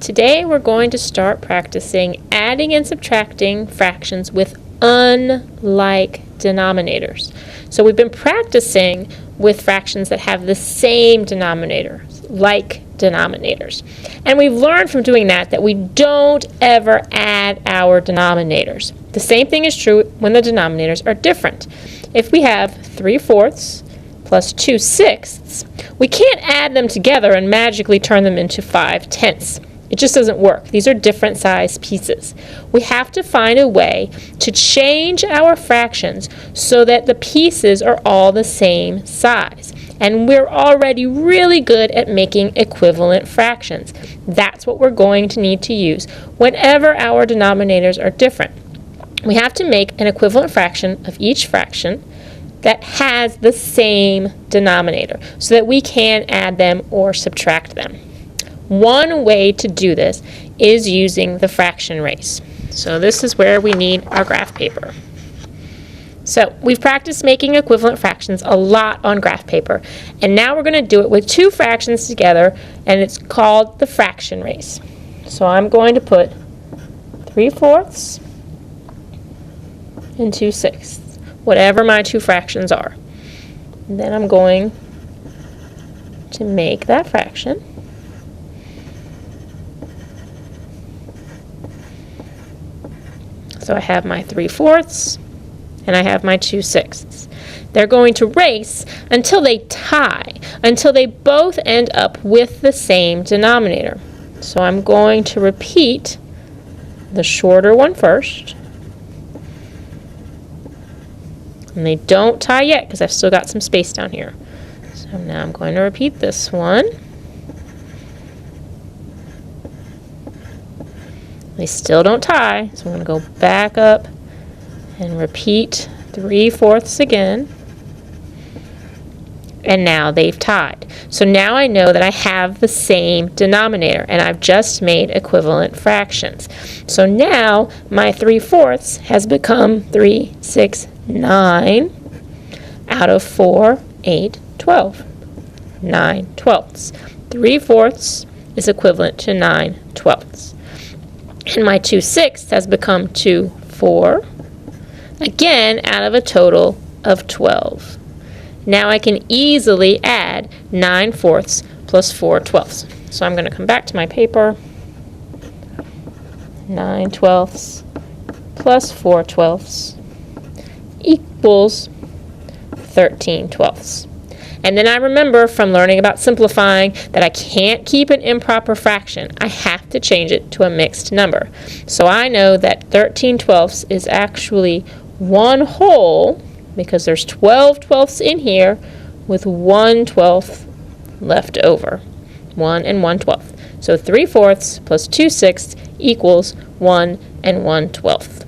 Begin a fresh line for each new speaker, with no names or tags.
Today we're going to start practicing adding and subtracting fractions with unlike denominators. So we've been practicing with fractions that have the same denominators, like denominators. And we've learned from doing that we don't ever add our denominators. The same thing is true when the denominators are different. If we have 3/4 plus 2/6, we can't add them together and magically turn them into 5/10. It just doesn't work. These are different size pieces. We have to find a way to change our fractions so that the pieces are all the same size. And we're already really good at making equivalent fractions. That's what we're going to need to use whenever our denominators are different. We have to make an equivalent fraction of each fraction that has the same denominator so that we can add them or subtract them. One way to do this is using the fraction race. So this is where we need our graph paper. So we've practiced making equivalent fractions a lot on graph paper, and now we're going to do it with two fractions together, and it's called the fraction race. So I'm going to put 3/4 and 2/6, whatever my two fractions are. And then I'm going to make that fraction. So I have my 3/4 and I have my 2/6. They're going to race until they tie, until they both end up with the same denominator. So I'm going to repeat the shorter one first. And they don't tie yet because I've still got some space down here. So now I'm going to repeat this one. They still don't tie, so I'm going to go back up and repeat 3/4 again. And now they've tied. So now I know that I have the same denominator, and I've just made equivalent fractions. So now my 3/4 has become 3, 6, 9 out of 4, 8, 12. 9/12. 3/4 is equivalent to 9/12. And my 2/6 has become 2, 4, again out of a total of 12. Now I can easily add 9/4 plus 4/12. So I'm going to come back to my paper. 9/12 plus 4/12 equals 13/12. And then I remember from learning about simplifying that I can't keep an improper fraction. I have to change it to a mixed number. So I know that 13/12 is actually 1 whole, because there's 12/12 in here with 1/12 left over. 1 and 1/12. So 3/4 plus 2/6 equals 1 and 1/12.